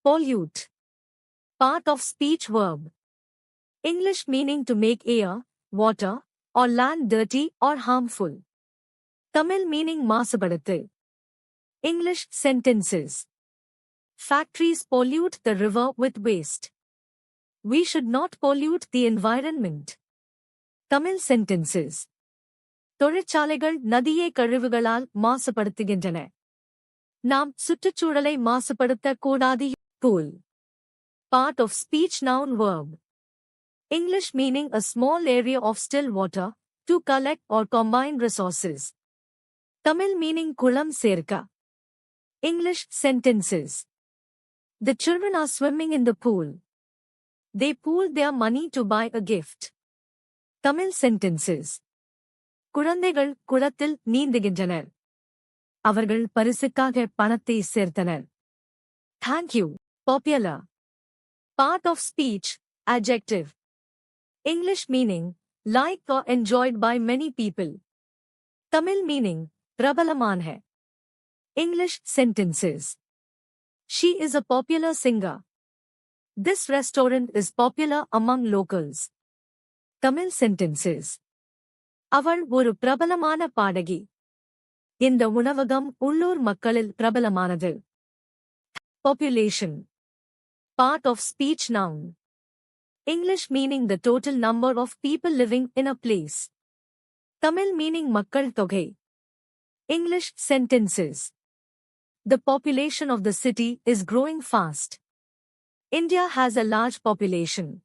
Pollute. Part of speech verb. English meaning to make air, water, or land dirty or harmful. Tamil meaning மாசுபடுத்து. English sentences. Factories pollute the river with waste. We should not pollute the environment. Tamil sentences. தொழிற்சாலைகள் நதியை கழிவுகளால் மாசுபடுத்துகின்றன. நாம் சுற்றுச்சூழலை மாசுபடுத்த கூடாது. Pool. Part of speech noun verb. English meaning a small area of still water, to collect or combine resources. Tamil meaning kulam சேர்க்க. English sentences. The children are swimming in the pool. They pooled their money to buy a gift. Tamil sentences. குழந்தைகள் குளத்தில் நீந்துகின்றனர். அவர்கள் பரிசுக்காக பணத்தை சேர்த்தனர். Thank you. Popular. Part of speech, adjective. English meaning, liked or enjoyed by many people. Tamil meaning, பிரபலமான है. English sentences. She is a popular singer. This restaurant is popular among locals. Tamil sentences. அவள் ஒரு பிரபலமான பாடகி. இந்த உணவகம் உள்ளூர் மக்களில் பிரபலமானது. Population. Part of speech noun. English meaning the total number of people living in a place. Tamil meaning மக்கள் தொகை. English sentences. The population of the city is growing fast. India has a large population.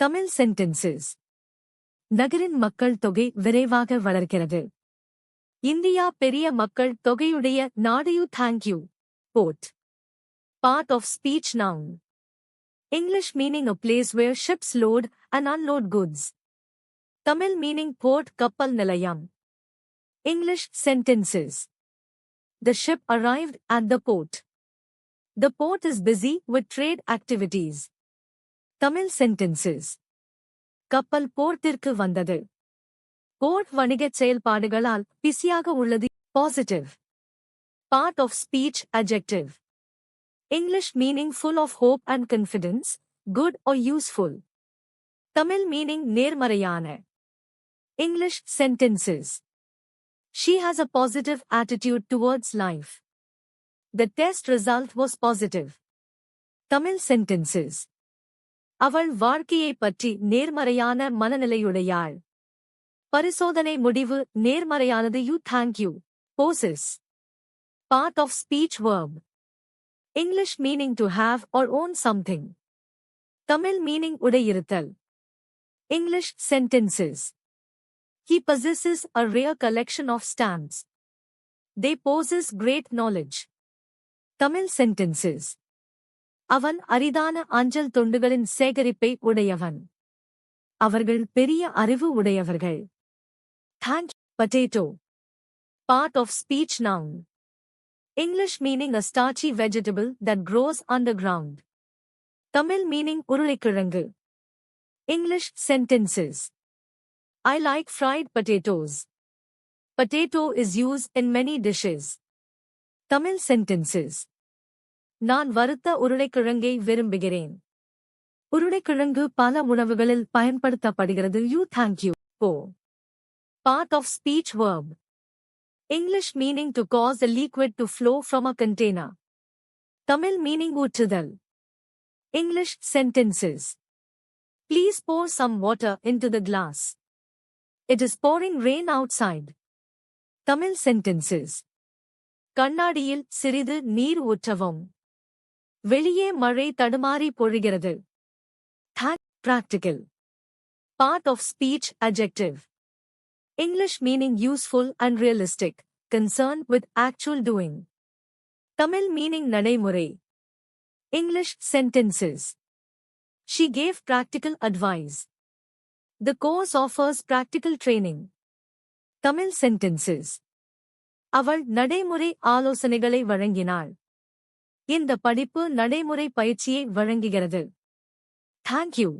Tamil sentences. நகரின் மக்கள் தொகை விரைவாக வளர்கிறது. India பெரிய மக்கள் தொகையுடைய நாடு. Thank you. Port. Part of speech noun. English meaning a place where ships load and unload goods. Tamil meaning port kappal nilayam. English sentences. The ship arrived at the port. The port is busy with trade activities. Tamil sentences. கப்பல் போர்ட்டிற்கு வந்தது. Board வணிகச் செயல்பாடுகளால் பிஸியாக உள்ளது. Positive. Part of speech adjective. English meaning full of hope and confidence, good or useful. Tamil meaning நேர்மறையான. English sentences. She has a positive attitude towards life. The test result was positive. Tamil sentences. அவள் வாழ்க்கையைப் பற்றி நேர்மறையான மனநிலையுடையாள். பரிசோதனை முடிவு நேர்மறையானது. Thank you. Possess. Part of speech verb. English meaning to have or own something. Tamil meaning உடையிருத்தல். English sentences. He possesses a rare collection of stamps. They possess great knowledge. Tamil sentences. அவன் அரிதான அஞ்சல் துண்டுகளின் சேகரிப்பை உடையவன். அவர்கள் பெரிய அறிவு உடையவர்கள். Thank you. Potato. Part of speech noun. English meaning a starchy vegetable that grows underground. Tamil meaning உருளைக்கிழங்கு. English sentences. I like fried potatoes. Potato is used in many dishes. Tamil sentences. நான் வறுத்த உருளைக்கிழங்கை விரும்புகிறேன். உருளைக்கிழங்கு பல உணவுகளில் பயன்படுத்தப்படுகிறது. Thank you. Po. Part of speech verb. English meaning to cause a liquid to flow from a container. Tamil meaning ஊற்றுதல். English sentences. Please pour some water into the glass. It is pouring rain outside. Tamil sentences. கண்ணாடியில் சிறிது நீர் ஊற்றவும். வெளியே மழை தடுமாறி பொழிகிறது. Practical. Part of speech adjective. English meaning useful and realistic, concerned with actual doing. Tamil meaning நடைமுறை. English sentences. She gave practical advice. The course offers practical training. Tamil sentences. அவள் நடைமுறை ஆலோசனைகளை வழங்கினாள். இந்த படிப்பு நடைமுறை பயிற்சியை வழங்குகிறது. Thank you.